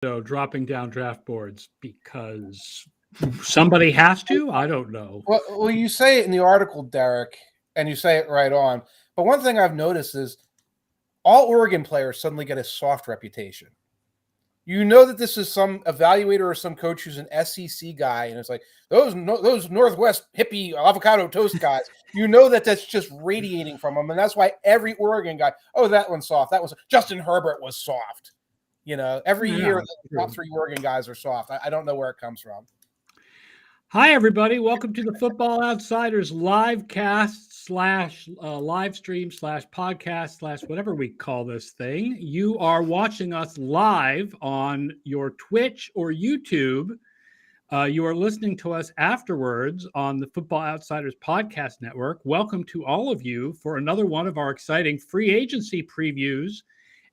dropping down draft boards because somebody has to? I don't know. Well, you say it in the article, Derrik, and you say it right on. But one thing I've noticed is all Oregon players suddenly get a soft reputation. You know that this is some evaluator or some coach who's an SEC guy, and it's like those Northwest hippie avocado toast guys. You know that's just radiating from them, and that's why every Oregon guy, that one's soft. That was Justin Herbert was soft. Every year the top 3 Oregon guys are soft. I don't know where it comes from. Hi, everybody. Welcome to the Football Outsiders live cast / live stream / podcast / whatever we call this thing. You are watching us live on your Twitch or YouTube. You are listening to us afterwards on the Football Outsiders podcast network. Welcome to all of you for another one of our exciting free agency previews.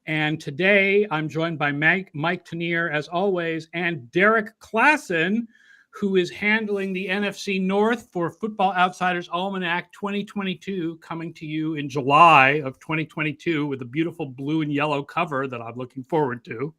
And today I'm joined by Mike Tanier, as always, and Derrik Klassen, who is handling the NFC North for Football Outsiders Almanac 2022, coming to you in July of 2022 with a beautiful blue and yellow cover that I'm looking forward to.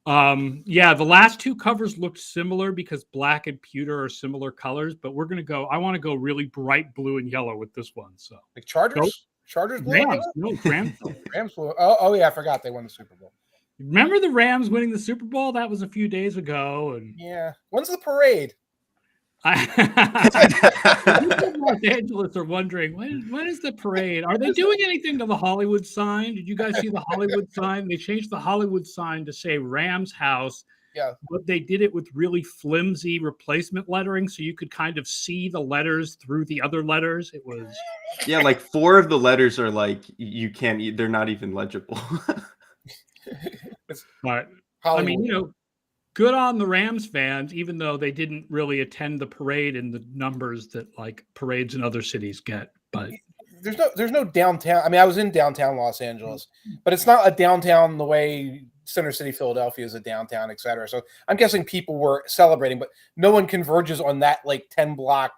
The last 2 covers looked similar because black and pewter are similar colors, but I want to go really bright blue and yellow with this one. So like Chargers? Chargers blue? Rams. Rams blue. Oh yeah, I forgot they won the Super Bowl. Remember the Rams winning the Super Bowl? That was a few days ago. And yeah. When's the parade? Los Angeles are wondering, when is the parade? Are they doing anything to the Hollywood sign? Did you guys see the Hollywood sign? They changed the Hollywood sign to say Rams House. Yeah. But they did it with really flimsy replacement lettering, so you could kind of see the letters through the other letters. It was... Yeah, like 4 of the letters are like, they're not even legible. But Hollywood. I mean, good on the Rams fans, even though they didn't really attend the parade in the numbers that like parades in other cities get. But there's no downtown. I mean, I was in downtown Los Angeles, but it's not a downtown the way Center City, Philadelphia is a downtown, et cetera. So I'm guessing people were celebrating, but no one converges on that like 10-block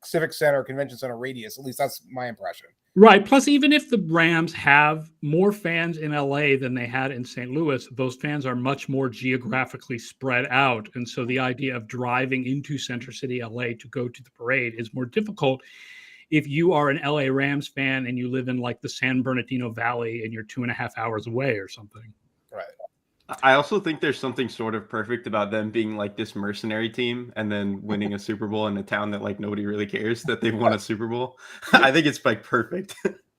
Civic Center, Convention Center radius. At least that's my impression. Right. Plus, even if the Rams have more fans in LA than they had in St. Louis, those fans are much more geographically spread out. And so the idea of driving into Center City, LA to go to the parade is more difficult if you are an LA Rams fan and you live in like the San Bernardino Valley and you're 2.5 hours away or something. Right. I also think there's something sort of perfect about them being like this mercenary team and then winning a Super Bowl in a town that like nobody really cares that they've won a Super Bowl. I think it's like perfect.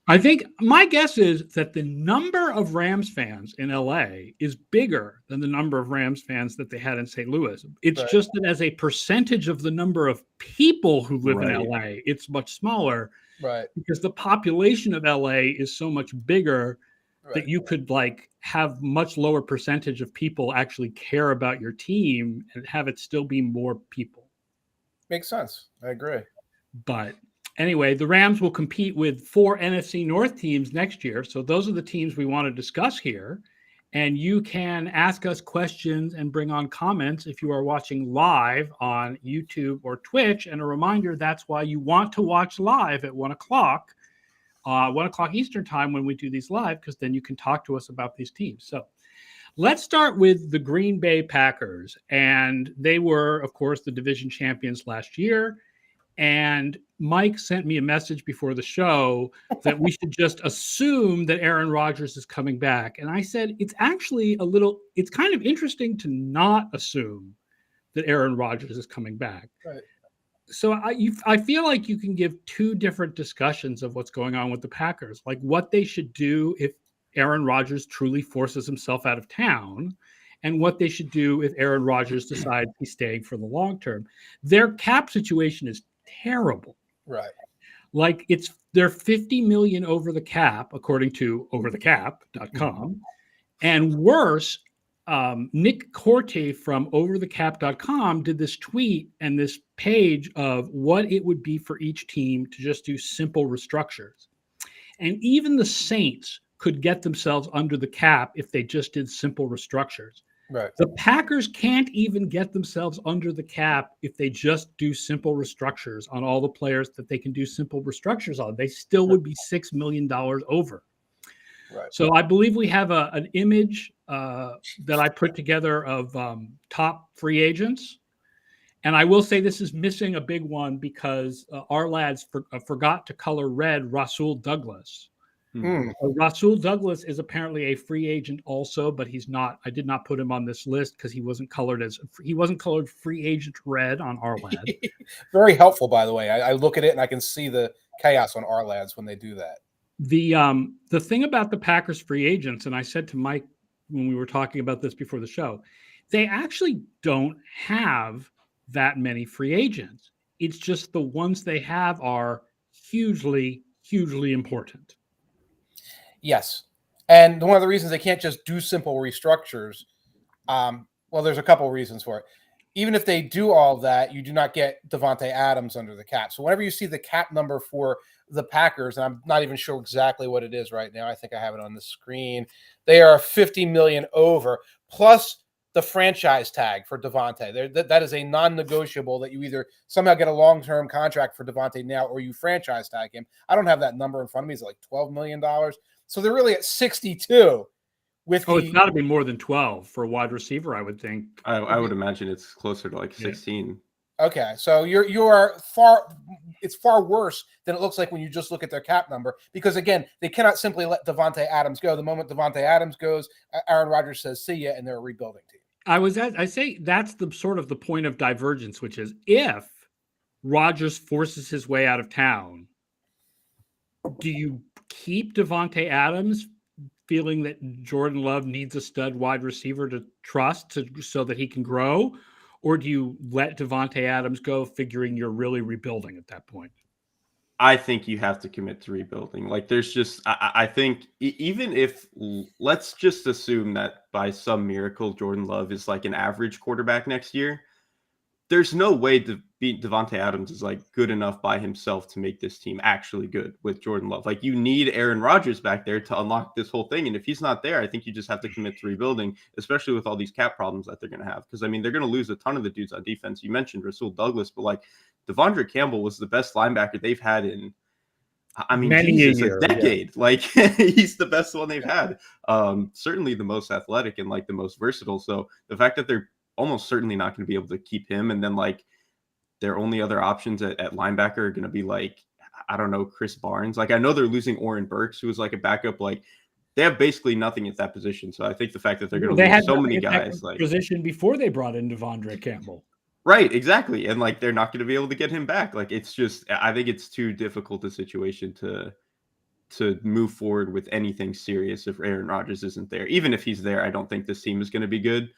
I think my guess is that the number of Rams fans in LA is bigger than the number of Rams fans that they had in St. Louis. It's just that as a percentage of the number of people who live in LA, it's much smaller. Right. Because the population of LA is so much bigger that you could like have much lower percentage of people actually care about your team and have it still be more people. Makes sense. I agree. But anyway, the Rams will compete with 4 NFC North teams next year. So those are the teams we want to discuss here. And you can ask us questions and bring on comments if you are watching live on YouTube or Twitch. And a reminder, that's why you want to watch live at 1 o'clock. 1 o'clock Eastern time when we do these live, because then you can talk to us about these teams. So let's start with the Green Bay Packers. And they were, of course, the division champions last year. And Mike sent me a message before the show that we should just assume that Aaron Rodgers is coming back. And I said, it's actually it's kind of interesting to not assume that Aaron Rodgers is coming back. Right. So I feel like you can give 2 different discussions of what's going on with the Packers, like what they should do if Aaron Rodgers truly forces himself out of town and what they should do if Aaron Rodgers decides he's staying for the long term. Their cap situation is terrible. Right. Like they're $50 million over the cap, according to overthecap.com. And worse, Nick Corte from overthecap.com did this tweet and this page of what it would be for each team to just do simple restructures. And even the Saints could get themselves under the cap if they just did simple restructures. Right. The Packers can't even get themselves under the cap if they just do simple restructures on all the players that they can do simple restructures on. They still would be $6 million over. Right. So I believe we have an image that I put together of top free agents. And I will say this is missing a big one because our lads forgot to color red Rasul Douglas. Rasul Douglas is apparently a free agent also, but he's not. I did not put him on this list because he wasn't colored free agent red on our lad. Very helpful, by the way. I look at it and I can see the chaos on our lads when they do that. The thing about the Packers free agents, and I said to Mike when we were talking about this before the show, they actually don't have that many free agents. It's just the ones they have are hugely, hugely important. Yes. And one of the reasons they can't just do simple restructures, well, there's a couple of reasons for it. Even if they do all of that, you do not get Davante Adams under the cap. So whenever you see the cap number for the Packers, and I'm not even sure exactly what it is right now. I think I have it on the screen. They are $50 million over, plus the franchise tag for Davante. That is a non-negotiable that you either somehow get a long-term contract for Davante now or you franchise tag him. I don't have that number in front of me. It's like $12 million. So they're really at 62. It's got to be more than 12 for a wide receiver, I would think. I would imagine it's closer to like 16. Okay, so you are far. It's far worse than it looks like when you just look at their cap number, because again, they cannot simply let Davante Adams go. The moment Davante Adams goes, Aaron Rodgers says "see ya," and they're a rebuilding team. I say that's the sort of the point of divergence, which is if Rodgers forces his way out of town, do you keep Davante Adams, feeling that Jordan Love needs a stud wide receiver to trust so that he can grow? Or do you let Davante Adams go, figuring you're really rebuilding at that point? I think you have to commit to rebuilding. Like there's just, I think even if, let's just assume that by some miracle, Jordan Love is like an average quarterback next year. There's no way to beat Davante Adams is like good enough by himself to make this team actually good with Jordan Love. Like you need Aaron Rodgers back there to unlock this whole thing. And if he's not there, I think you just have to commit to rebuilding, especially with all these cap problems that they're going to have. Because I mean, they're going to lose a ton of the dudes on defense. You mentioned Rasul Douglas, but like Devondre Campbell was the best linebacker they've had in, I mean, a decade. Yeah. Like he's the best one they've had. Certainly the most athletic and like the most versatile. So the fact that they're almost certainly not going to be able to keep him, and then like their only other options at linebacker are going to be like, I don't know, Chris Barnes. Like I know they're losing Oren Burks, who was like a backup. Like they have basically nothing at that position. So I think the fact that they're going to lose so many guys, like position before they brought in Devondre Campbell. Right, exactly. And like they're not going to be able to get him back. Like it's just, I think it's too difficult a situation to move forward with anything serious if Aaron Rodgers isn't there. Even if he's there, I don't think this team is going to be good.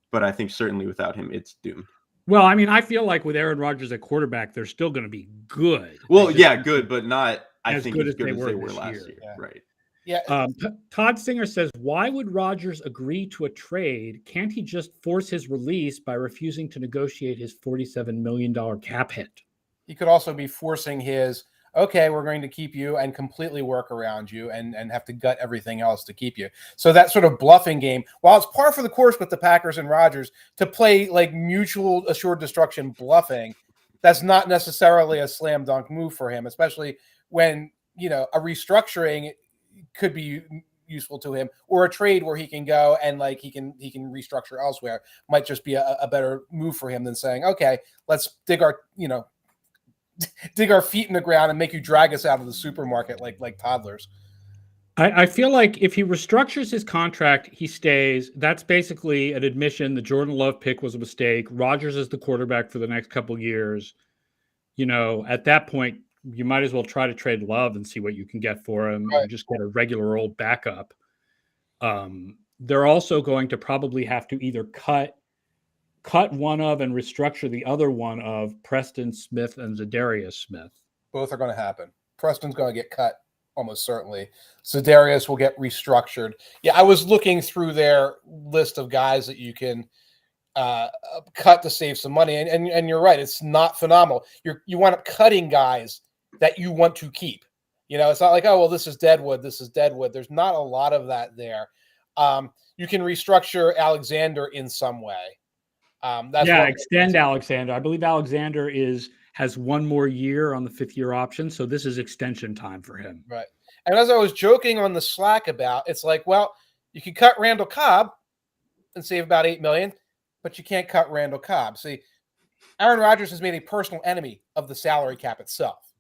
But I think certainly without him, it's doomed. Well, I mean, I feel like with Aaron Rodgers at quarterback, they're still going to be good. Well, yeah, good, but not as good as they were last year. Yeah. Right. Yeah. Todd Singer says, why would Rodgers agree to a trade? Can't he just force his release by refusing to negotiate his $47 million cap hit? He could also be forcing his, okay, we're going to keep you and completely work around you and have to gut everything else to keep you. So that sort of bluffing game, while it's par for the course with the Packers and Rodgers to play like mutual assured destruction bluffing, that's not necessarily a slam dunk move for him, especially when, you know, a restructuring could be useful to him, or a trade where he can go and like he can restructure elsewhere might just be a better move for him than saying, okay, let's dig our feet in the ground and make you drag us out of the supermarket like toddlers. I feel like if he restructures his contract, he stays. That's basically an admission the Jordan Love pick was a mistake. Rodgers is the quarterback for the next couple of years. You know, at that point, you might as well try to trade Love and see what you can get for him, right, and just get a regular old backup. They're also going to probably have to either cut one of and restructure the other one of Preston Smith and Zadarius Smith. Both are going to happen. Preston's going to get cut almost certainly. Zadarius will get restructured. Yeah, I was looking through their list of guys that you can cut to save some money, and you're right, it's not phenomenal. You wind up cutting guys that you want to keep. You know, it's not like, oh, well, this is Deadwood. There's not a lot of that there. You can restructure Alexander in some way. Extend Alexander. I believe Alexander has one more year on the 5th-year option, so this is extension time for him. Right. And as I was joking on the Slack about, it's like, well, you can cut Randall Cobb and save about $8 million, but you can't cut Randall Cobb. See, Aaron Rodgers has made a personal enemy of the salary cap itself,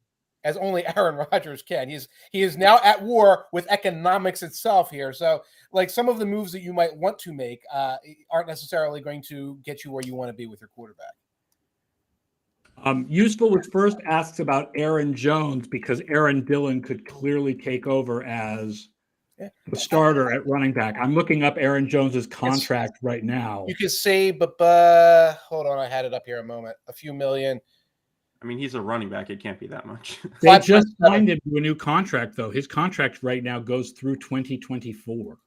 as only Aaron Rodgers can. He is now at war with economics itself here. So, like, some of the moves that you might want to make aren't necessarily going to get you where you want to be with your quarterback. Useful was first asks about Aaron Jones because Aaron Dillon could clearly take over as the starter at running back. I'm looking up Aaron Jones's contract right now. You could say, but hold on, I had it up here a moment. A few million. I mean, he's a running back. It can't be that much. They just signed him to a new contract, though. His contract right now goes through 2024.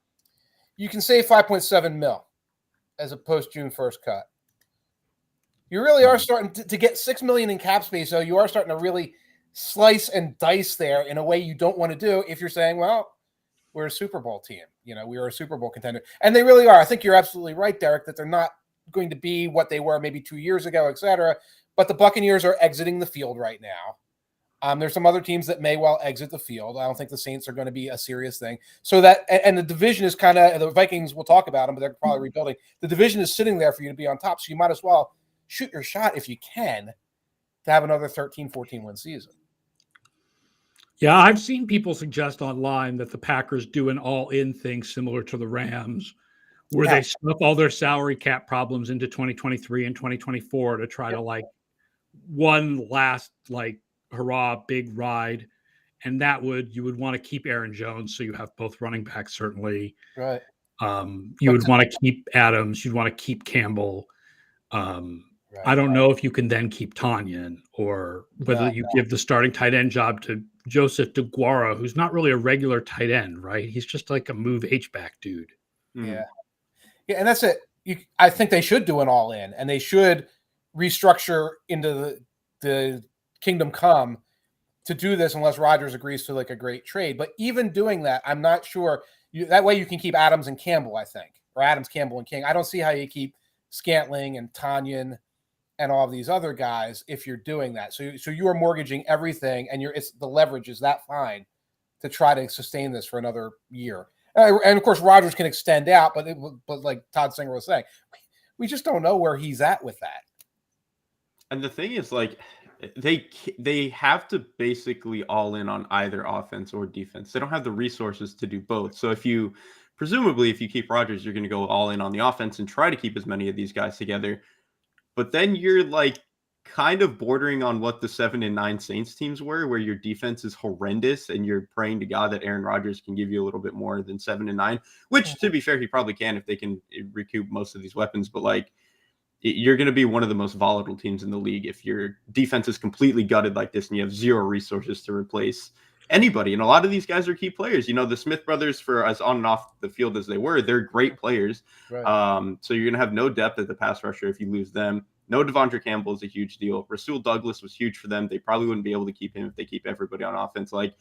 You can say 5.7 mil as a post-June 1st cut. You really are starting to get $6 million in cap space, though. You are starting to really slice and dice there in a way you don't want to do if you're saying, well, we're a Super Bowl team. You know, we are a Super Bowl contender. And they really are. I think you're absolutely right, Derek, that they're not going to be what they were maybe 2 years ago, et cetera. But the Buccaneers are exiting the field right now. There's some other teams that may well exit the field. I don't think the Saints are going to be a serious thing. So that, and the division is kind of, the Vikings, we'll talk about them, but they're probably rebuilding. The division is sitting there for you to be on top. So you might as well shoot your shot if you can to have another 13, 14-win season. Yeah, I've seen people suggest online that the Packers do an all-in thing similar to the Rams, where they stuff all their salary cap problems into 2023 and 2024 to try to, like, one last, like, hurrah, big ride. And that you would want to keep Aaron Jones, so you have both running backs, certainly. Right. You would want to keep Adams. You'd want to keep Campbell. Right, I don't know if you can then keep Tanier or whether you give the starting tight end job to Joseph DeGuara, who's not really a regular tight end, right? He's just like a move H-back dude. Yeah. Yeah, and that's it. I think they should do an all-in, and they should restructure into the kingdom come to do this unless Rodgers agrees to, like, a great trade. But even doing that, I'm not sure. That way you can keep Adams and Campbell, I think, or Adams, Campbell, and King. I don't see how you keep Scantling and Tanier and all of these other guys if you're doing that. So you are mortgaging everything, and the leverage is that fine to try to sustain this for another year. And of course, Rodgers can extend out, but like Todd Singer was saying, we just don't know where he's at with that. And the thing is, like, they have to basically all in on either offense or defense. They don't have the resources to do both. So if you keep Rodgers, you're going to go all in on the offense and try to keep as many of these guys together. But then you're, like, kind of bordering on what the 7-9 Saints teams were, where your defense is horrendous and you're praying to God that Aaron Rodgers can give you a little bit more than 7-9, which, to be fair, he probably can if they can recoup most of these weapons. But, like, you're going to be one of the most volatile teams in the league if your defense is completely gutted like this and you have zero resources to replace anybody. And a lot of these guys are key players. You know, the Smith brothers, for as on and off the field as they were, they're great players. Right. So you're going to have no depth at the pass rusher if you lose them. No, Devondre Campbell is a huge deal. Rasul Douglas was huge for them. They probably wouldn't be able to keep him if they keep everybody on offense. Like,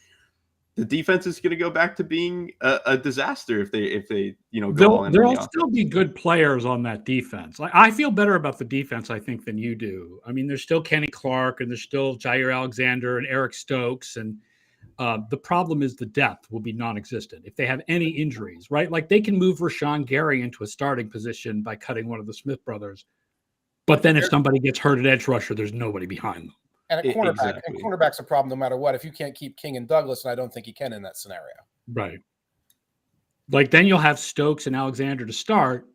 the defense is going to go back to being a disaster if they go all in. There'll still be good players on that defense. Like, I feel better about the defense, I think, than you do. I mean, there's still Kenny Clark, and there's still Jair Alexander and Eric Stokes, and the problem is the depth will be non-existent if they have any injuries, right? Like, they can move Rashawn Gary into a starting position by cutting one of the Smith brothers. But then if somebody gets hurt at edge rusher, there's nobody behind them. And a cornerback, and cornerback's a problem no matter what. If you can't keep King and Douglas, and I don't think you can in that scenario. Right. Like, then you'll have Stokes and Alexander to start,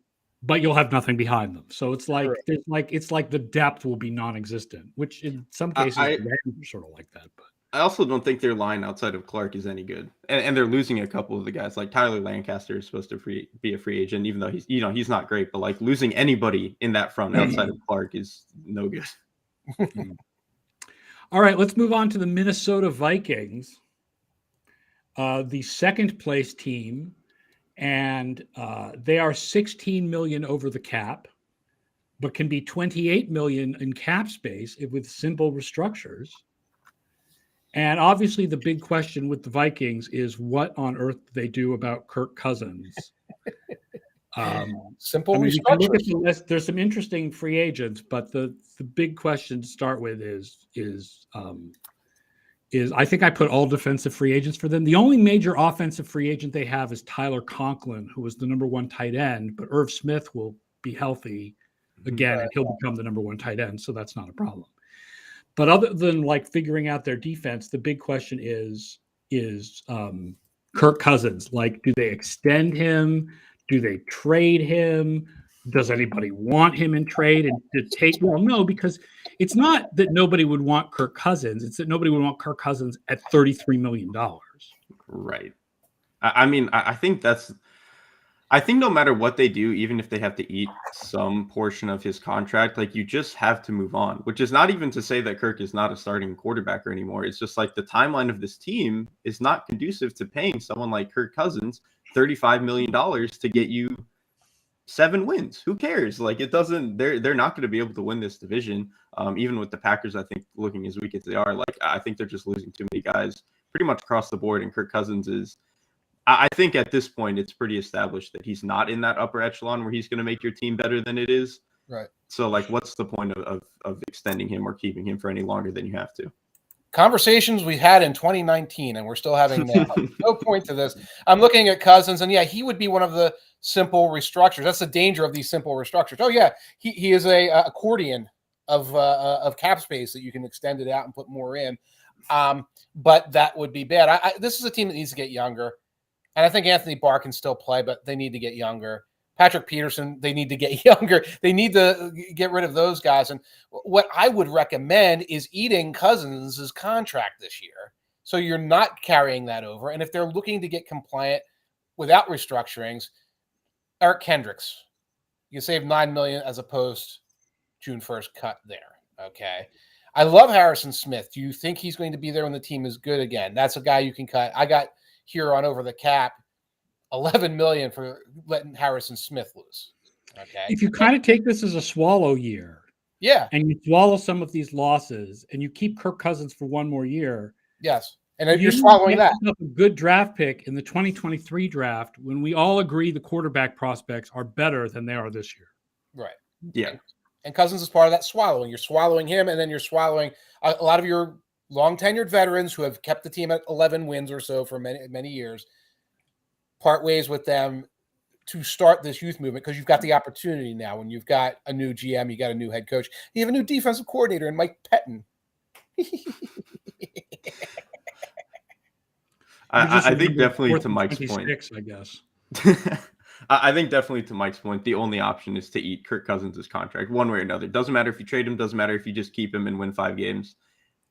but you'll have nothing behind them. So it's like it's like the depth will be non-existent, which in some cases are sort of like that. But I also don't think their line outside of Clark is any good, and they're losing a couple of the guys. Like Tyler Lancaster is supposed to be a free agent, even though he's not great. But, like, losing anybody in that front outside of Clark is no good. All right, let's move on to the Minnesota Vikings, the second place team, and they are $16 million over the cap, but can be $28 million in cap space with simple restructures. And obviously, the big question with the Vikings is what on earth do they do about Kirk Cousins? Simple restructures. You can look at the list. There's some interesting free agents, but the big question to start with is I think I put all defensive free agents for them. The only major offensive free agent they have is Tyler Conklin, who was the number 1 tight end, but Irv Smith will be healthy again, and he'll become the number 1 tight end, so that's not a problem. But other than like figuring out their defense, the big question is Kirk Cousins. Like, do they extend him? Do they trade him? Does anybody want him in trade? And to take, well, no, because it's not that nobody would want Kirk Cousins. It's that nobody would want Kirk Cousins at $33 million. Right. I mean, I think no matter what they do, even if they have to eat some portion of his contract, like, you just have to move on, which is not even to say that Kirk is not a starting quarterback anymore. It's just like the timeline of this team is not conducive to paying someone like Kirk Cousins $35 million to get you 7 wins. Who cares? Like, it doesn't, they're not going to be able to win this division. Even with the Packers, I think, looking as weak as they are, like, I think they're just losing too many guys pretty much across the board. And Kirk Cousins is, I think at this point, it's pretty established that he's not in that upper echelon where he's going to make your team better than it is. Right. So, like, what's the point of extending him or keeping him for any longer than you have to? Conversations we had in 2019, and we're still having now. No point to this. I'm looking at Cousins, and yeah, he would be one of the simple restructures. That's the danger of these simple restructures. Oh yeah, he is a accordion of cap space that you can extend it out and put more in. But that would be bad. This is a team that needs to get younger, and I think Anthony Barr can still play, but they need to get younger. Patrick Peterson, they need to get younger. They need to get rid of those guys. And what I would recommend is eating Cousins' contract this year, so you're not carrying that over. And if they're looking to get compliant without restructurings, Eric Kendricks, you save $9 million as opposed June 1st cut there. Okay. I love Harrison Smith. Do you think he's going to be there when the team is good again? That's a guy you can cut. I got here on Over the Cap $11 million for letting Harrison Smith loose. Okay. If you kind of take this as a swallow year, yeah, and you swallow some of these losses, and you keep Kirk Cousins for 1 more year, yes, and if you're swallowing that, up a good draft pick in the 2023 draft when we all agree the quarterback prospects are better than they are this year. Right. Yeah. And Cousins is part of that swallowing. You're swallowing him, and then you're swallowing a lot of your long tenured veterans who have kept the team at 11 wins or so for many, many years. Part ways with them to start this youth movement, because you've got the opportunity now when you've got a new GM, you got a new head coach, you have a new defensive coordinator in Mike Pettin. I think definitely to Mike's point, I guess. I think definitely to Mike's point, the only option is to eat Kirk Cousins' contract one way or another. Doesn't matter if you trade him, doesn't matter if you just keep him and win 5 games.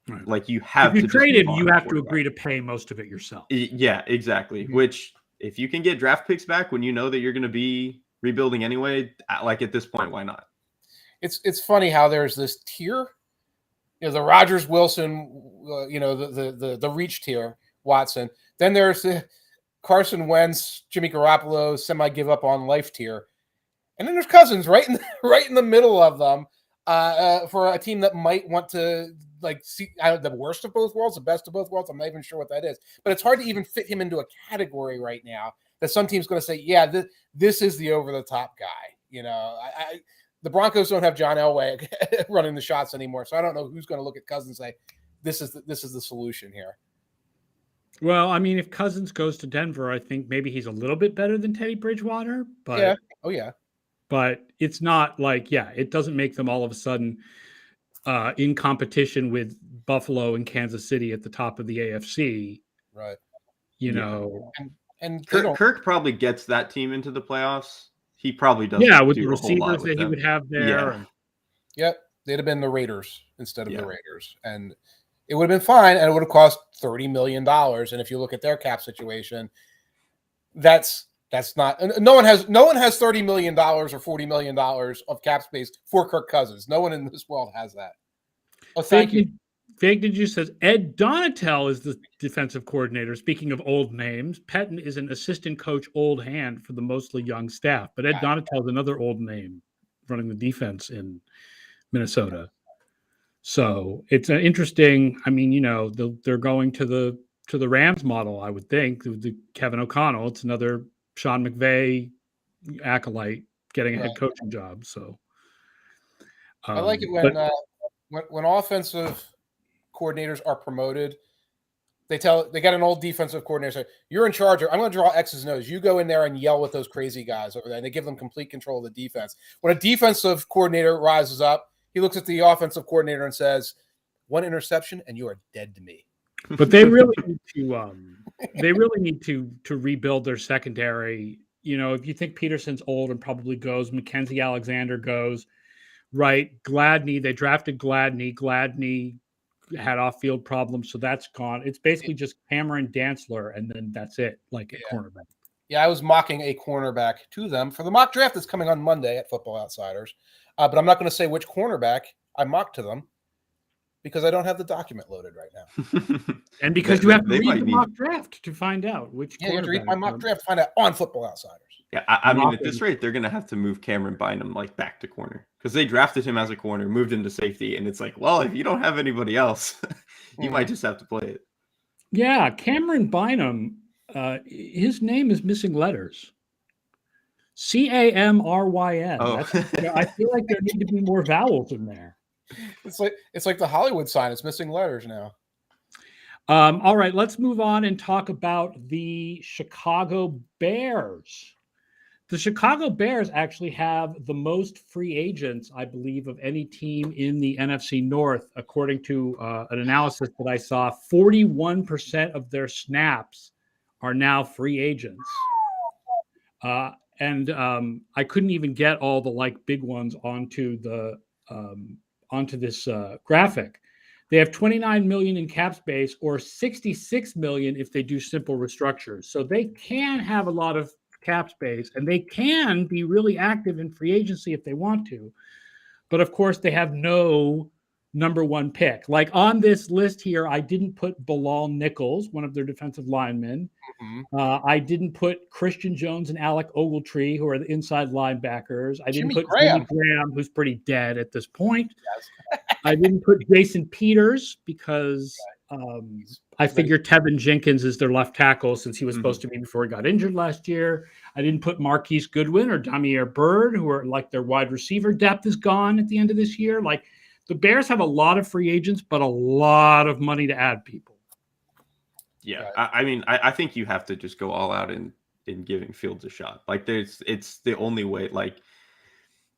Right. Like, you have if you to trade him, just you have to agree to pay most of it yourself. Yeah, exactly. Mm-hmm. Which, if you can get draft picks back when you know that you're going to be rebuilding anyway, like, at this point, why not? It's funny how there's this tier, the Rodgers, Wilson, the reach tier, Watson. Then there's the Carson Wentz, Jimmy Garoppolo, semi give up on life tier, and then there's Cousins right in the middle of them for a team that might want to see the worst of both worlds, the best of both worlds. I'm not even sure what that is, but it's hard to even fit him into a category right now that some team's going to say, yeah, this is the over the top guy. The Broncos don't have John Elway running the shots anymore, so I don't know who's going to look at Cousins and say, this is the solution here. Well, I mean, if Cousins goes to Denver, I think maybe he's a little bit better than Teddy Bridgewater. But yeah. Oh, yeah. But it's not like, it doesn't make them all of a sudden in competition with Buffalo and Kansas City at the top of the AFC. Right. And Kirk probably gets that team into the playoffs. He probably doesn't. Yeah, with the receivers that he would have there. Yeah. Yep. They'd have been the Raiders instead of the Raiders. And it would have been fine, and it would have cost $30 million. And if you look at their cap situation, that's not. No one has $30 million or $40 million of cap space for Kirk Cousins. No one in this world has that. Oh, thank you. Fake News says Ed Donatel is the defensive coordinator. Speaking of old names, Pettin is an assistant coach, old hand for the mostly young staff. But Ed Donatel is another old name running the defense in Minnesota. So it's an interesting. I mean, they're going to the Rams model. I would think the Kevin O'Connell. It's another Sean McVay acolyte getting a head coaching job. So I like it when offensive coordinators are promoted They got an old defensive coordinator. Say, you're in charge. I'm going to draw X's and O's. You go in there and yell with those crazy guys over there. And they give them complete control of the defense. When a defensive coordinator rises up, he looks at the offensive coordinator and says, "One interception and you are dead to me." But they really need to rebuild their secondary. You know, if you think Peterson's old and probably goes, Mackenzie Alexander goes, right? Gladney, they drafted Gladney. Gladney had off-field problems, so that's gone. It's basically just Cameron Dantzler, and then that's it, like a cornerback. Yeah, I was mocking a cornerback to them for the mock draft that's coming on Monday at Football Outsiders. But I'm not going to say which cornerback I mocked to them because I don't have the document loaded right now. And because you have to read the mock draft to find out which you have to read my mock draft to find out on Football Outsiders. Yeah, I mean, at this rate, they're going to have to move Cameron Bynum like back to corner because they drafted him as a corner, moved him to safety, and it's like, well, if you don't have anybody else, you might just have to play it. Yeah, Cameron Bynum, his name is missing letters. Camryn. Oh. I feel like there need to be more vowels in there. It's like the Hollywood sign. It's missing letters now. All right, let's move on and talk about the Chicago Bears. The Chicago Bears actually have the most free agents, I believe, of any team in the NFC North, according to an analysis that I saw. 41% of their snaps are now free agents. And I couldn't even get all the big ones onto this graphic. They have $29 million in cap space, or $66 million if they do simple restructures. So they can have a lot of cap space, and they can be really active in free agency if they want to. But of course, they have no number one pick. Like on this list here, I didn't put Bilal Nichols, one of their defensive linemen. Mm-hmm. I didn't put Christian Jones and Alec Ogletree, who are the inside linebackers. I didn't put Jimmy Graham, who's pretty dead at this point. Yes. I didn't put Jason Peters because I figured Tevin Jenkins is their left tackle since he was supposed to be before he got injured last year. I didn't put Marquise Goodwin or Tanier Bird, who are like their wide receiver depth is gone at the end of this year. Like the Bears have a lot of free agents, but a lot of money to add people. Yeah, I mean, I think you have to just go all out in giving Fields a shot. Like it's the only way. Like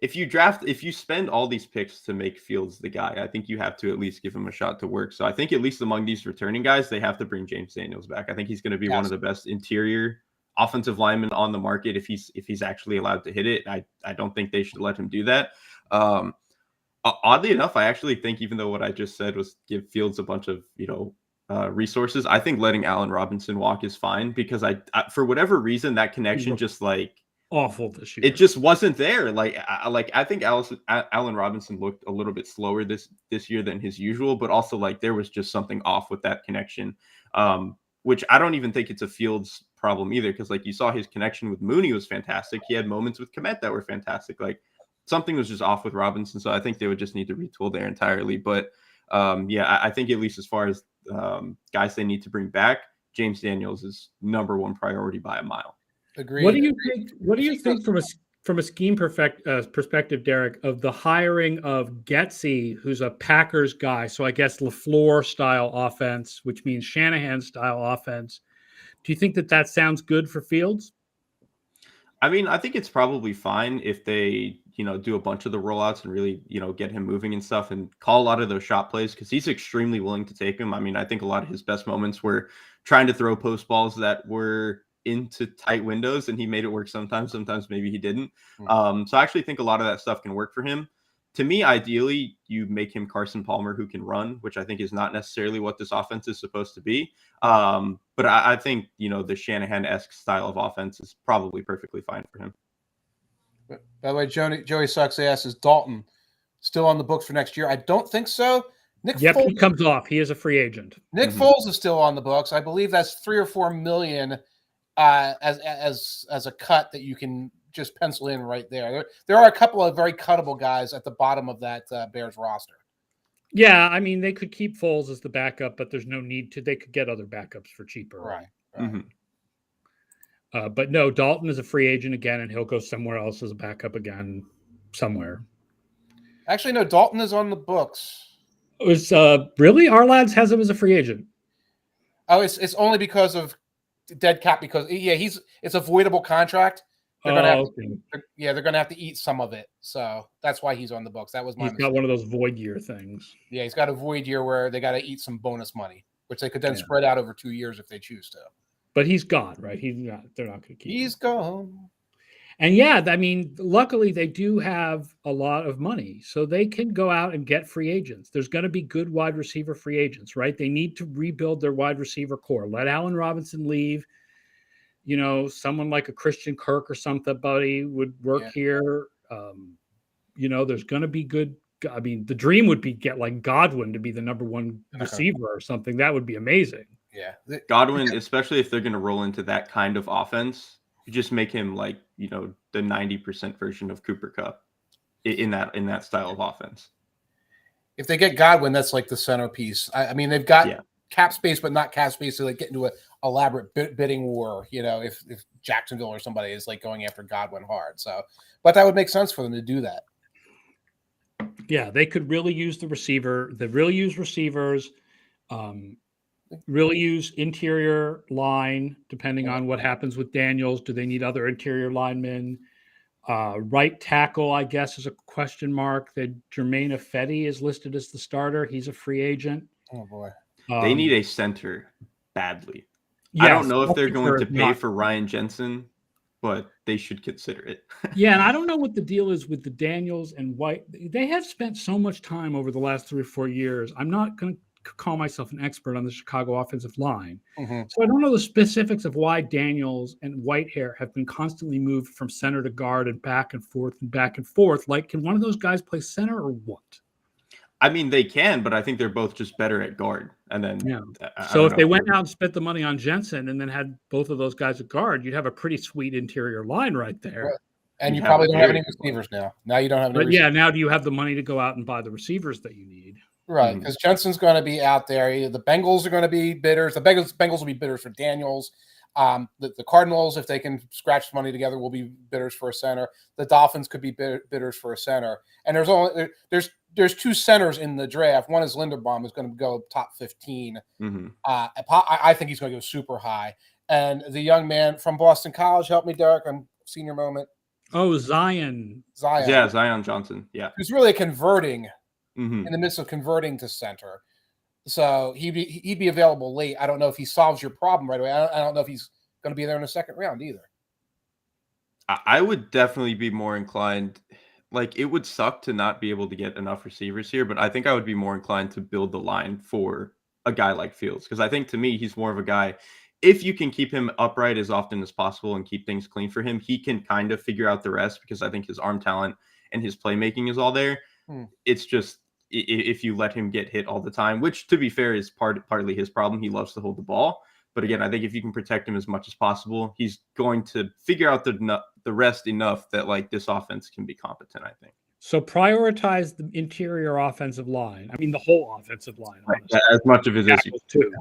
if you spend all these picks to make Fields the guy, I think you have to at least give him a shot to work. So I think at least among these returning guys, they have to bring James Daniels back. I think he's going to be one of the best interior offensive linemen on the market if he's actually allowed to hit it. I don't think they should let him do that. Oddly enough, I actually think even though what I just said was give Fields a bunch of resources, I think letting Allen Robinson walk is fine because I for whatever reason that connection just awful this year. It just wasn't there. I think Allen Robinson looked a little bit slower this year than his usual, but also there was just something off with that connection, which I don't even think it's a Fields problem either. Because you saw his connection with Mooney was fantastic. He had moments with Kmet that were fantastic. Something was just off with Robinson. So I think they would just need to retool there entirely. But I think at least as far as guys they need to bring back, James Daniels is number one priority by a mile. Agreed. What do you think from a scheme perspective, Derek, of the hiring of Getsy, who's a Packers guy? So I guess LaFleur style offense, which means Shanahan style offense. Do you think that sounds good for Fields? I mean, I think it's probably fine if they, do a bunch of the rollouts and really, get him moving and stuff and call a lot of those shot plays because he's extremely willing to take them. I mean, I think a lot of his best moments were trying to throw post balls that were into tight windows and he made it work sometimes maybe he didn't. So I actually think a lot of that stuff can work for him. To me, ideally, you make him Carson Palmer who can run, which I think is not necessarily what this offense is supposed to be. But I think, the Shanahan-esque style of offense is probably perfectly fine for him. By the way, Joey Sucks asks, is Dalton still on the books for next year? I don't think so. He comes off. He is a free agent. Nick Foles is still on the books. I believe that's $3 or $4 million as a cut that you can just pencil in right there. There are a couple of very cuttable guys at the bottom of that Bears roster. Yeah, I mean, they could keep Foles as the backup, but there's no need to. They could get other backups for cheaper. Right. Mm-hmm. But no, Dalton is a free agent again, and he'll go somewhere else as a backup again somewhere. Actually, no, Dalton is on the books. Really? Our lads has him as a free agent. Oh, it's only because of dead cap. Because it's a voidable contract. They're gonna have they're gonna have to eat some of it. So that's why he's on the books. That was my He's got one of those void year things. Yeah, he's got a void year where they got to eat some bonus money, which they could then spread out over 2 years if they choose to. But he's gone, right? They're not going to keep him. He's gone. And yeah, I mean, luckily they do have a lot of money, so they can go out and get free agents. There's going to be good wide receiver free agents, right? They need to rebuild their wide receiver core. Let Allen Robinson leave. You know, someone like a Christian Kirk or somebody would work here. You know, there's going to be good. I mean, the dream would be get like Godwin to be the number one receiver or something. That would be amazing. Yeah, Godwin, especially if they're going to roll into that kind of offense, you just make him like, you know, the 90% version of Cooper Kupp in that style of offense. If they get Godwin, that's like the centerpiece. I mean, they've got cap space, but not cap space to like get into an elaborate bidding war. You know, if Jacksonville or somebody is like going after Godwin hard. So, but that would make sense for them to do that. Yeah, they could really use the receiver. They really use receivers. Really use interior line, depending on what happens with Daniels. Do they need other interior linemen? Right tackle, I guess, is a question mark. That Jermaine Ifedi is listed as the starter. He's a free agent. Oh, boy. They need a center badly. Yes, I don't know if they're going to pay for Ryan Jensen, but they should consider it. Yeah, and I don't know what the deal is with the Daniels and White. They have spent so much time over the last 3 or 4 years. I'm not going to call myself an expert on the Chicago offensive line. So I don't know the specifics of why Daniels and Whitehair have been constantly moved from center to guard and back and forth and back and forth. Like, can one of those guys play center or what? I mean, they can, but I think they're both just better at guard. And then, so if they went out and spent the money on Jensen and then had both of those guys at guard, you'd have a pretty sweet interior line right there. Right. And you probably don't have any receivers now. Now you don't have any receivers. Now do you have the money to go out and buy the receivers that you need? Right, because Jensen's going to be out there. The Bengals are going to be bidders. The Bengals will be bidders for Daniels. The Cardinals, if they can scratch money together, will be bidders for a center. The Dolphins could be bidders for a center. And there's 2 centers in the draft. One is Linderbaum, who's going to go top 15. I think he's going to go super high. And the young man from Boston College, help me, Derek, on senior moment. Oh, Zion. Yeah, Zion Johnson. Yeah, who's really converting. In the midst of converting to center. So he'd be available late. I don't know if he solves your problem right away. I don't know if he's going to be there in the second round either. I would definitely be more inclined. Like, it would suck to not be able to get enough receivers here, but I think I would be more inclined to build the line for a guy like Fields. Because I think, to me, he's more of a guy, if you can keep him upright as often as possible and keep things clean for him, he can kind of figure out the rest, because I think his arm talent and his playmaking is all there. It's just, if you let him get hit all the time, which, to be fair, is partly his problem. He loves to hold the ball. But again, I think if you can protect him as much as possible, he's going to figure out the rest enough that, like, this offense can be competent, I think. So prioritize the interior offensive line. I mean, the whole offensive line. Right. As much of it as you too.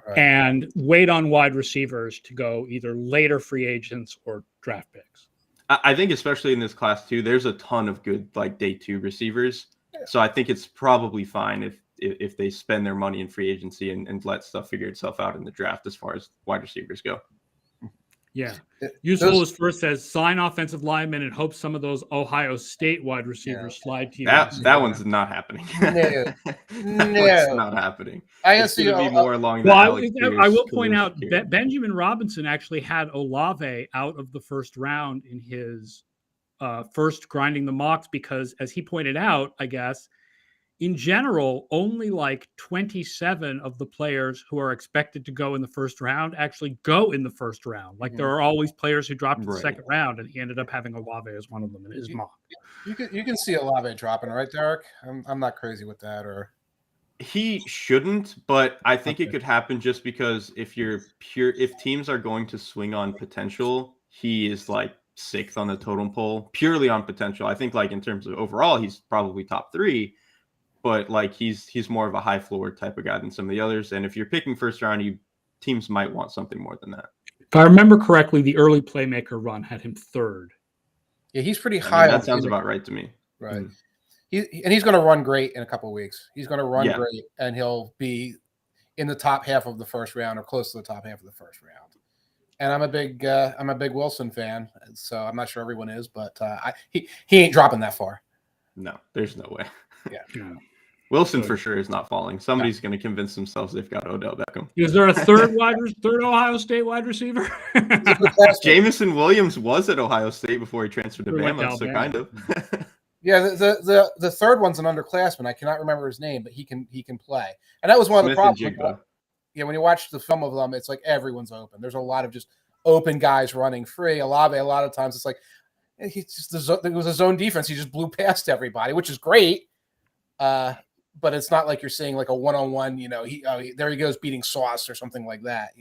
Right. And wait on wide receivers to go either later free agents or draft picks. I think especially in this class too, there's a ton of good, like, day 2 receivers. So I think it's probably fine if they spend their money in free agency and let stuff figure itself out in the draft as far as wide receivers go. Yeah. Useful is first says sign offensive linemen and hope some of those Ohio State wide receivers slide to you. That one's not happening. That's not happening. It's going to be more along that. I will point out that Benjamin Robinson actually had Olave out of the first round in his first grinding the mocks, because, as he pointed out, I guess, in general, only like 27 of the players who are expected to go in the first round actually go in the first round. Like, there are always players who dropped in the second round, and he ended up having Olave as one of them in his mock. You can see Olave dropping, right, Derek? I'm not crazy with that. Or he shouldn't, but I think it could happen just because if teams are going to swing on potential, he is like 6th on the totem pole purely on potential. I think, like, in terms of overall, he's probably top 3. But, like, he's more of a high floor type of guy than some of the others. And if you're picking first round, teams might want something more than that. If I remember correctly, the early playmaker run had him 3rd. Yeah, he's pretty high. That sounds about right to me. Right. He's going to run great in a couple of weeks. He's going to run great, and he'll be in the top half of the first round or close to the top half of the first round. And I'm a big Wilson fan, so I'm not sure everyone is, but he ain't dropping that far. No, there's no way. Yeah. Wilson for sure is not falling. Somebody's going to convince themselves they've got Odell Beckham. Is there a third Ohio State wide receiver? Jamison Williams was at Ohio State before he transferred to Bama, so kind of. Yeah, the third one's an underclassman. I cannot remember his name, but he can play. And that was one of the problems. Yeah, when you watch the film of them, it's like everyone's open. There's a lot of just open guys running free. Olave, a lot of times it's like it was a zone defense. He just blew past everybody, which is great. But it's not like you're seeing like a one-on-one, there he goes beating Sauce or something like that,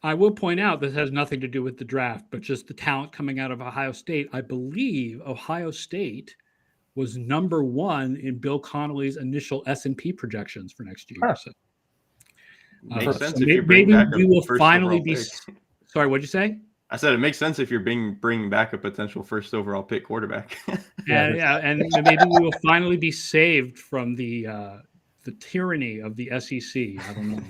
I will point out this has nothing to do with the draft, but just the talent coming out of Ohio State. I believe Ohio State was number 1 in Bill Connolly's initial S&P projections for next year. So, makes sense. So if you bring back we will finally be. Pick. Sorry, what'd you say? I said it makes sense if you're bringing back a potential first overall pick quarterback. and maybe we will finally be saved from the tyranny of the SEC. I don't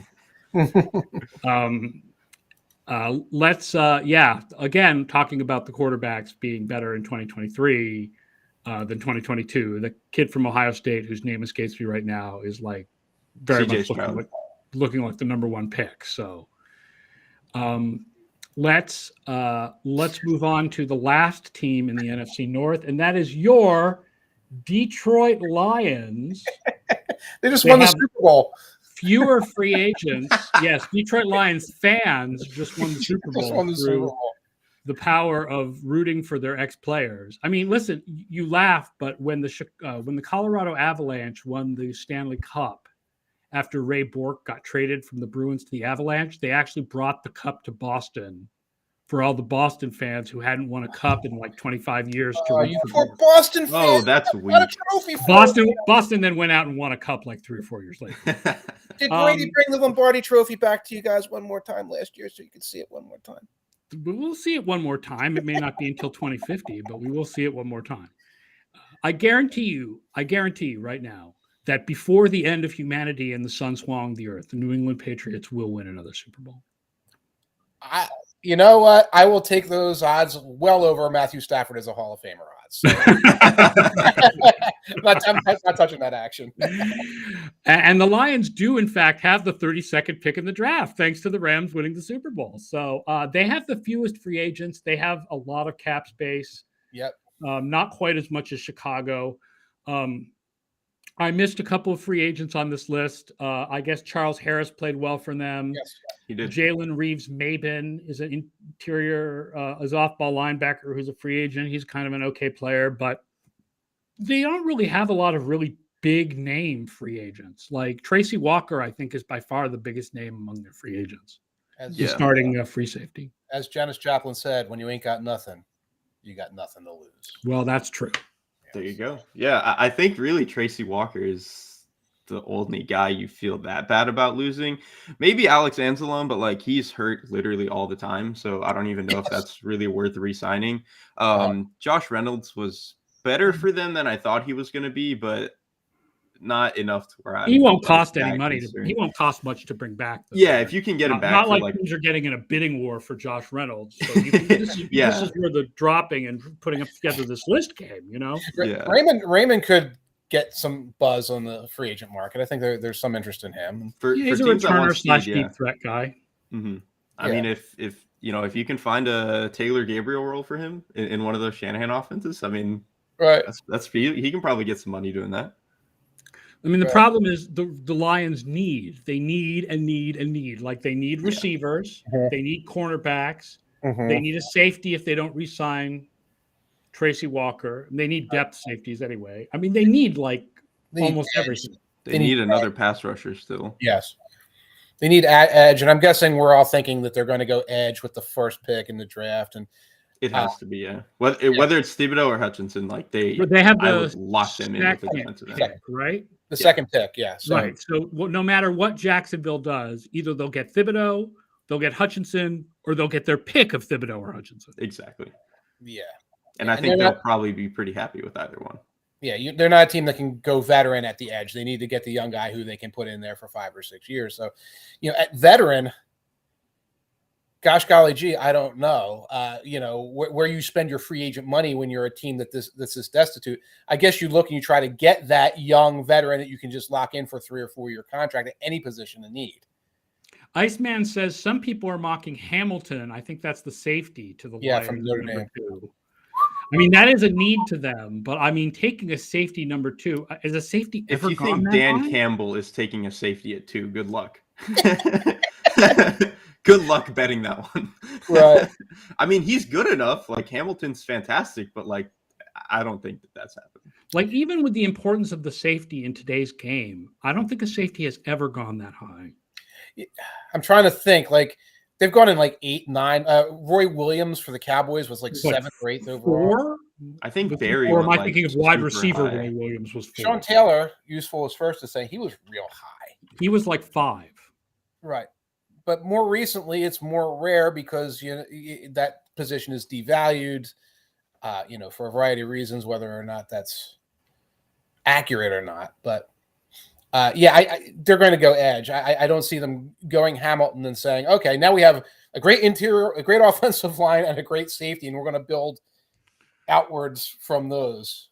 know. Let's again talking about the quarterbacks being better in 2023 than 2022. The kid from Ohio State whose name escapes me right now is like very much looking like the number 1 pick. So. Let's move on to the last team in the NFC North, and that is your Detroit Lions. They just won the Super Bowl. Fewer free agents. Yes, Detroit Lions fans just won the Super Bowl through the power of rooting for their ex-players. I mean, listen, you laugh, but when the Colorado Avalanche won the Stanley Cup, after Ray Bourque got traded from the Bruins to the Avalanche, they actually brought the cup to Boston for all the Boston fans who hadn't won a cup in like 25 years. You poor Boston fans. Oh, that's weak. Boston then went out and won a cup like 3 or 4 years later. Did Brady bring the Lombardi Trophy back to you guys one more time last year so you could see it one more time? We'll see it one more time. It may not be until 2050, but we will see it one more time. I guarantee you right now, that before the end of humanity and the sun swallowing the earth, the New England Patriots will win another Super Bowl. You know what? I will take those odds well over Matthew Stafford as a Hall of Famer odds. So. not touching that action. And the Lions do, in fact, have the 32nd pick in the draft, thanks to the Rams winning the Super Bowl. So they have the fewest free agents. They have a lot of cap space. Yep. Not quite as much as Chicago. I missed a couple of free agents on this list. I guess Charles Harris played well for them. Yes, he did. Jalen Reeves-Maybin is an interior, is off-ball linebacker who's a free agent. He's kind of an okay player, but they don't really have a lot of really big name free agents. Like Tracy Walker, I think, is by far the biggest name among their free agents. Starting free safety. As Janis Joplin said, when you ain't got nothing, you got nothing to lose. Well, that's true. There you go. Yeah, I think really Tracy Walker is the only guy you feel that bad about losing. Maybe Alex Anzalone, but like he's hurt literally all the time, so I don't even know if that's really worth re-signing. Josh Reynolds was better for them than I thought he was going to be, but not enough to where he won't cost any money. He won't cost much to bring back. Yeah, if you can get him back. Not like teams are getting in a bidding war for Josh Reynolds. So this is where the dropping and putting up together this list came, Yeah. Raymond could get some buzz on the free agent market. I think there's some interest in him. He's a returner / deep threat guy. Mm-hmm. I mean, if you can find a Taylor Gabriel role for him in one of those Shanahan offenses, I mean, right, that's he can probably get some money doing that. I mean, the problem is the Lions need. They need. Like they need receivers. They need cornerbacks. They need a safety if they don't re-sign Tracy Walker. They need depth safeties anyway. I mean, they need almost everything. They need another pass rusher still. Yes. They need edge, and I'm guessing we're all thinking that they're going to go edge with the first pick in the draft. And it has to be, yeah. Whether it's Thibodeau or Hutchinson, they have I would lock them in with the defensive end. Right? The second pick, yeah. So. Right. So no matter what Jacksonville does, either they'll get Thibodeau, they'll get Hutchinson, or they'll get their pick of Thibodeau or Hutchinson. Exactly. Yeah. And I think they'll probably be pretty happy with either one. Yeah, they're not a team that can go veteran at the edge. They need to get the young guy who they can put in there for 5 or 6 years. So, at veteran, gosh golly gee, I don't know. Where you spend your free agent money when you're a team that's this destitute. I guess you look and you try to get that young veteran that you can just lock in for 3 or 4 year contract at any position in need. Iceman says some people are mocking Hamilton. I think that's the safety to the Lions from Notre number Dame. 2. I mean, that is a need to them, but I mean, taking a safety number 2 is a safety. If ever you gone think that Dan high? Campbell is taking a safety at 2, good luck. Good luck betting that one. Right. I mean, he's good enough. Like, Hamilton's fantastic, but like, I don't think that's happening. Like, even with the importance of the safety in today's game, I don't think a safety has ever gone that high. I'm trying to think. Like, they've gone in like 8, 9. Roy Williams for the Cowboys was like 7th or 8th overall. 4? I think Was Barry. or am I went, thinking like, of wide super receiver? high. Roy Williams was 4. Sean Taylor, useful as first to say, he was real high. He was like 5. Right. But more recently, it's more rare because that position is devalued, for a variety of reasons, whether or not that's accurate or not. But they're going to go edge. I don't see them going Hamilton and saying, okay, now we have a great interior, a great offensive line, and a great safety, and we're going to build outwards from those.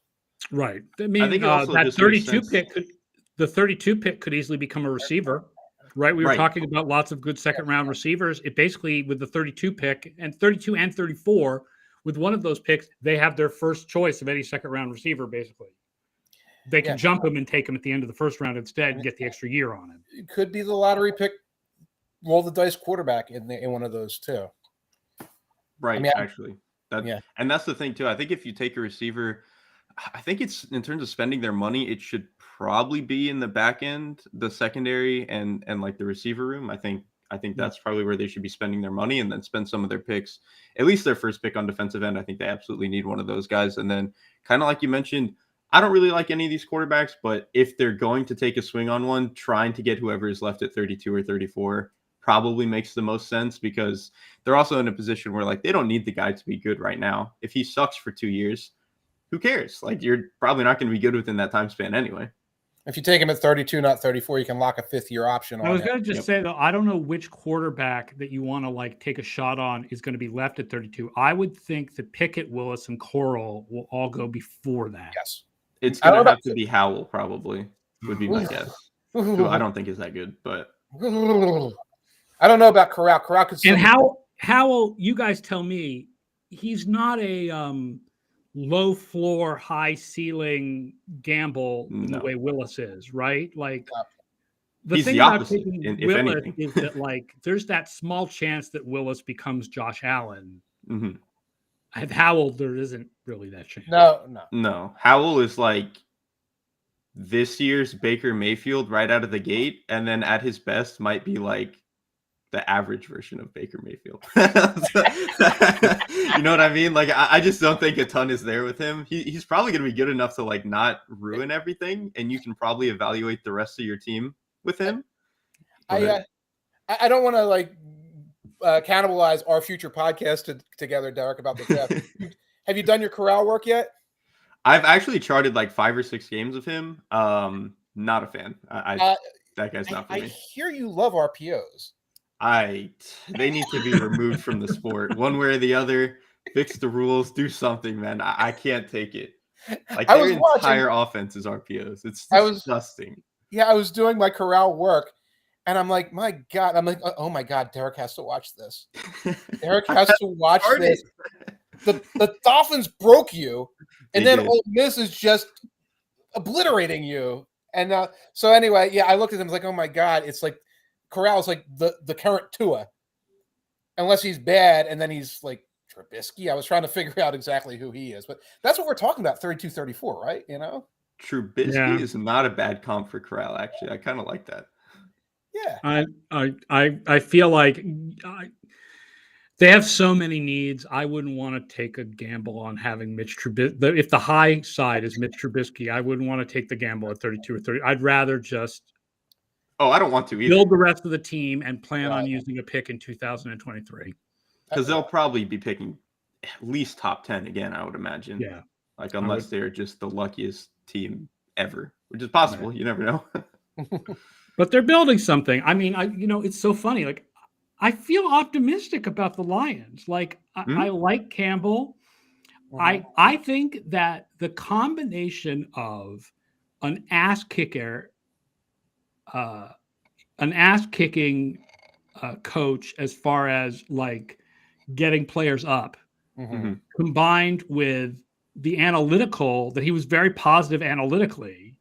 Right. I mean, think it also that just makes 32 sense. the 32 pick could easily become a receiver. Right. We were talking about lots of good second round receivers. It basically, with the 32 pick and 32 and 34, with one of those picks, they have their first choice of any second round receiver. Basically, they can jump him and take him at the end of the first round instead and get the extra year on him. It could be the lottery pick, roll the dice quarterback in one of those too. Right. Actually, and that's the thing too. I think if you take a receiver, I think it's in terms of spending their money, it should probably be in the back end, the secondary, and like the receiver room. I think that's probably where they should be spending their money, and then spend some of their picks, at least their first pick on defensive end. I think they absolutely need one of those guys. And then, kind of like you mentioned, I don't really like any of these quarterbacks, but if they're going to take a swing on one, trying to get whoever is left at 32 or 34 probably makes the most sense, because they're also in a position where like they don't need the guy to be good right now. If he sucks for 2 years, who cares? Like, you're probably not going to be good within that time span anyway. If you take him at 32, not 34, you can lock a 5th year option on. I was going to just say, though, I don't know which quarterback that you want to like take a shot on is going to be left at 32. I would think that Pickett, Willis, and Coral will all go before that. Yes. It's going to have to be Howell, probably, would be my guess. Who I don't think is that good, but I don't know about Corral. Corral could still. And Howell, you guys tell me, he's not a low floor, high ceiling gamble in the way Willis is, right? Like, the thing about taking Willis is that, like, there's that small chance that Willis becomes Josh Allen. Mm-hmm. At Howell, there isn't really that chance. No. Howell is like this year's Baker Mayfield right out of the gate, and then at his best might be like the average version of Baker Mayfield. You know what I mean? Like, I just don't think a ton is there with him. He's probably going to be good enough to like not ruin everything, and you can probably evaluate the rest of your team with him. I don't want to like cannibalize our future podcast together, Derek, about the draft. Have you done your Corral work yet? I've actually charted like 5 or 6 games of him. Not a fan. That guy's not for me. I hear you love RPOs. They need to be removed from the sport, one way or the other. Fix the rules, do something, man. I can't take it. Like, their entire offense is RPOs. It's disgusting. I was doing my Corral work, and I'm like, my God. I'm like, oh my God, Derek has to watch this. Derek has to watch this. The Dolphins broke you, and then Ole Miss is just obliterating you. And so anyway, I looked at him, I was like, oh my God, it's like Corral's like the current Tua, unless he's bad, and then he's like Trubisky. I was trying to figure out exactly who he is, but that's what we're talking about, 32, 34, right? You know? Trubisky is not a bad comp for Corral, actually. I kind of like that. Yeah. I feel like they have so many needs. I wouldn't want to take a gamble on having Mitch Trubisky. If the high side is Mitch Trubisky, I wouldn't want to take the gamble at 32 or 30. I'd rather just I don't want to either. Build the rest of the team and plan on using a pick in 2023. Because they'll probably be picking at least top 10 again, I would imagine. Yeah. Like, unless they're just the luckiest team ever, which is possible. You never know. But they're building something. I mean, it's so funny. Like, I feel optimistic about the Lions. Like, I like Campbell. I think that the combination of an ass kicking coach as far as like getting players up, combined with the analytical, that he was very positive analytically,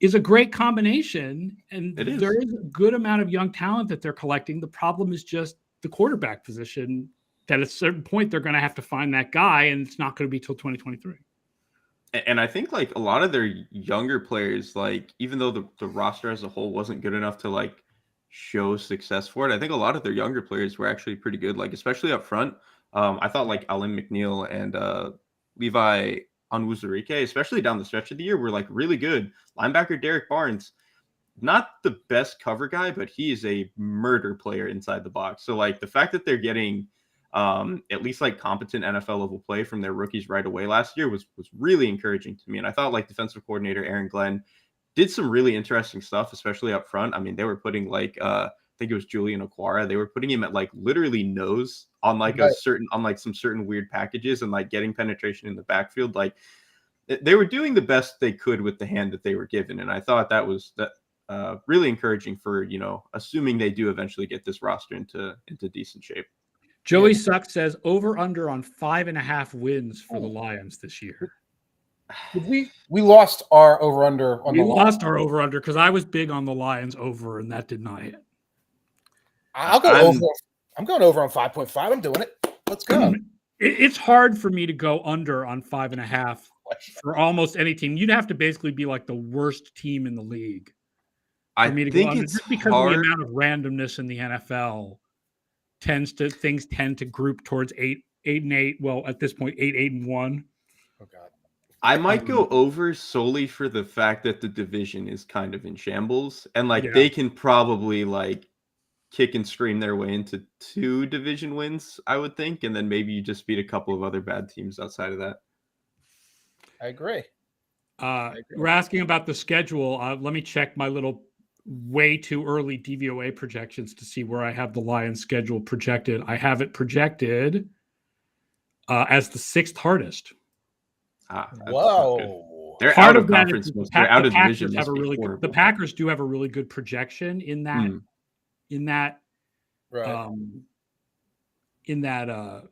is a great combination. And there is a good amount of young talent that they're collecting. The problem is just the quarterback position, that at a certain point they're going to have to find that guy, and it's not going to be till 2023. And I think like a lot of their younger players, like even though the roster as a whole wasn't good enough to like show success for it, I think a lot of their younger players were actually pretty good, like especially up front. I thought like Alim McNeil and Levi Onwuzurike, especially down the stretch of the year, were like really good. Linebacker Derrik Barnes, not the best cover guy, but he is a murder player inside the box. So like the fact that they're getting at least like competent NFL level play from their rookies right away last year was really encouraging to me. And I thought like defensive coordinator Aaron Glenn did some really interesting stuff, especially up front. I mean, they were putting like I think it was Julian Okwara. They were putting him at like literally nose on like some certain weird packages and like getting penetration in the backfield. Like they were doing the best they could with the hand that they were given. And I thought that was really encouraging for, assuming they do eventually get this roster into decent shape. Joey Suck says over under on 5.5 wins for the Lions this year. We lost our over under on our over under because I was big on the Lions over, and that did not hit. I'll go over. I'm going over on 5.5. I'm doing it. Let's go. It's hard for me to go under on 5.5 for almost any team. You'd have to basically be like the worst team in the league for me to go under, just because of the amount of randomness in the NFL. Things tend to group towards 8-8. Well, at this point, 8-8-1. Oh God. I might go over solely for the fact that the division is kind of in shambles, and like they can probably like kick and scream their way into 2 division wins, I would think, and then maybe you just beat a couple of other bad teams outside of that. I agree. We're asking about the schedule. Let me check my little way too early DVOA projections to see where I have the Lions schedule projected. I have it projected as the 6th hardest. Whoa! They're out of conference. They're out of division. The Packers do have a really good projection in that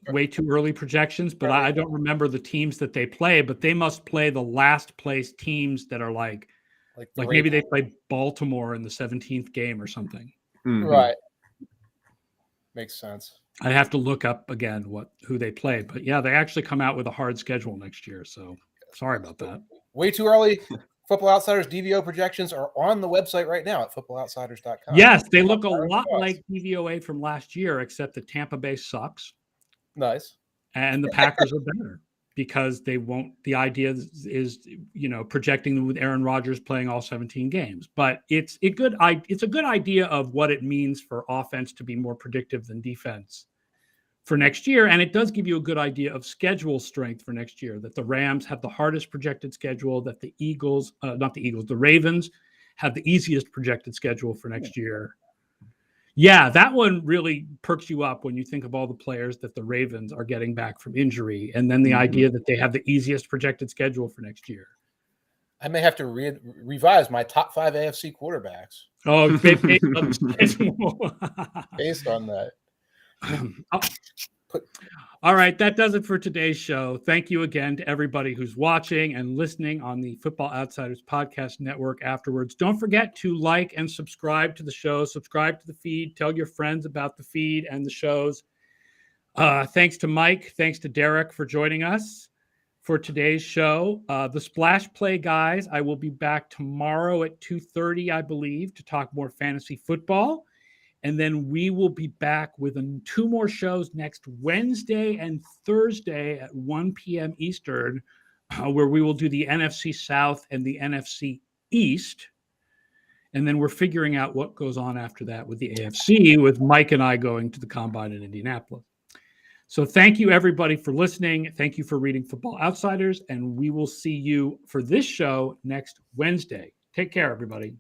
way too early projections, but I don't remember the teams that they play. But they must play the last place teams that are like maybe they play Baltimore in the 17th game or something. Right. Makes sense. I have to look up again who they play, but yeah, they actually come out with a hard schedule next year. So sorry about that. Way too early. Football Outsiders DVO projections are on the website right now at footballoutsiders.com. Yes, they look a lot like DVOA from last year, except that Tampa Bay sucks. Nice. And the Packers are better because they won't. The idea is projecting them with Aaron Rodgers playing all 17 games. But it's a good idea of what it means for offense to be more predictive than defense for next year. And it does give you a good idea of schedule strength for next year, that the Rams have the hardest projected schedule, that the the Ravens have the easiest projected schedule for next year. Yeah, that one really perks you up when you think of all the players that the Ravens are getting back from injury, and then the idea that they have the easiest projected schedule for next year. I may have to revise my top 5 AFC quarterbacks. Oh, based on that. All right, that does it for today's show. Thank you again to everybody who's watching and listening on the Football Outsiders Podcast Network afterwards. Don't forget to like and subscribe to the show, subscribe to the feed, tell your friends about the feed and the shows. Thanks to Mike, thanks to Derrik for joining us for today's show. The Splash Play guys, I will be back tomorrow at 2:30, I believe, to talk more fantasy football. And then we will be back with 2 more shows next Wednesday and Thursday at 1 p.m. Eastern, where we will do the NFC South and the NFC East. And then we're figuring out what goes on after that with the AFC, with Mike and I going to the Combine in Indianapolis. So thank you, everybody, for listening. Thank you for reading Football Outsiders, and we will see you for this show next Wednesday. Take care, everybody.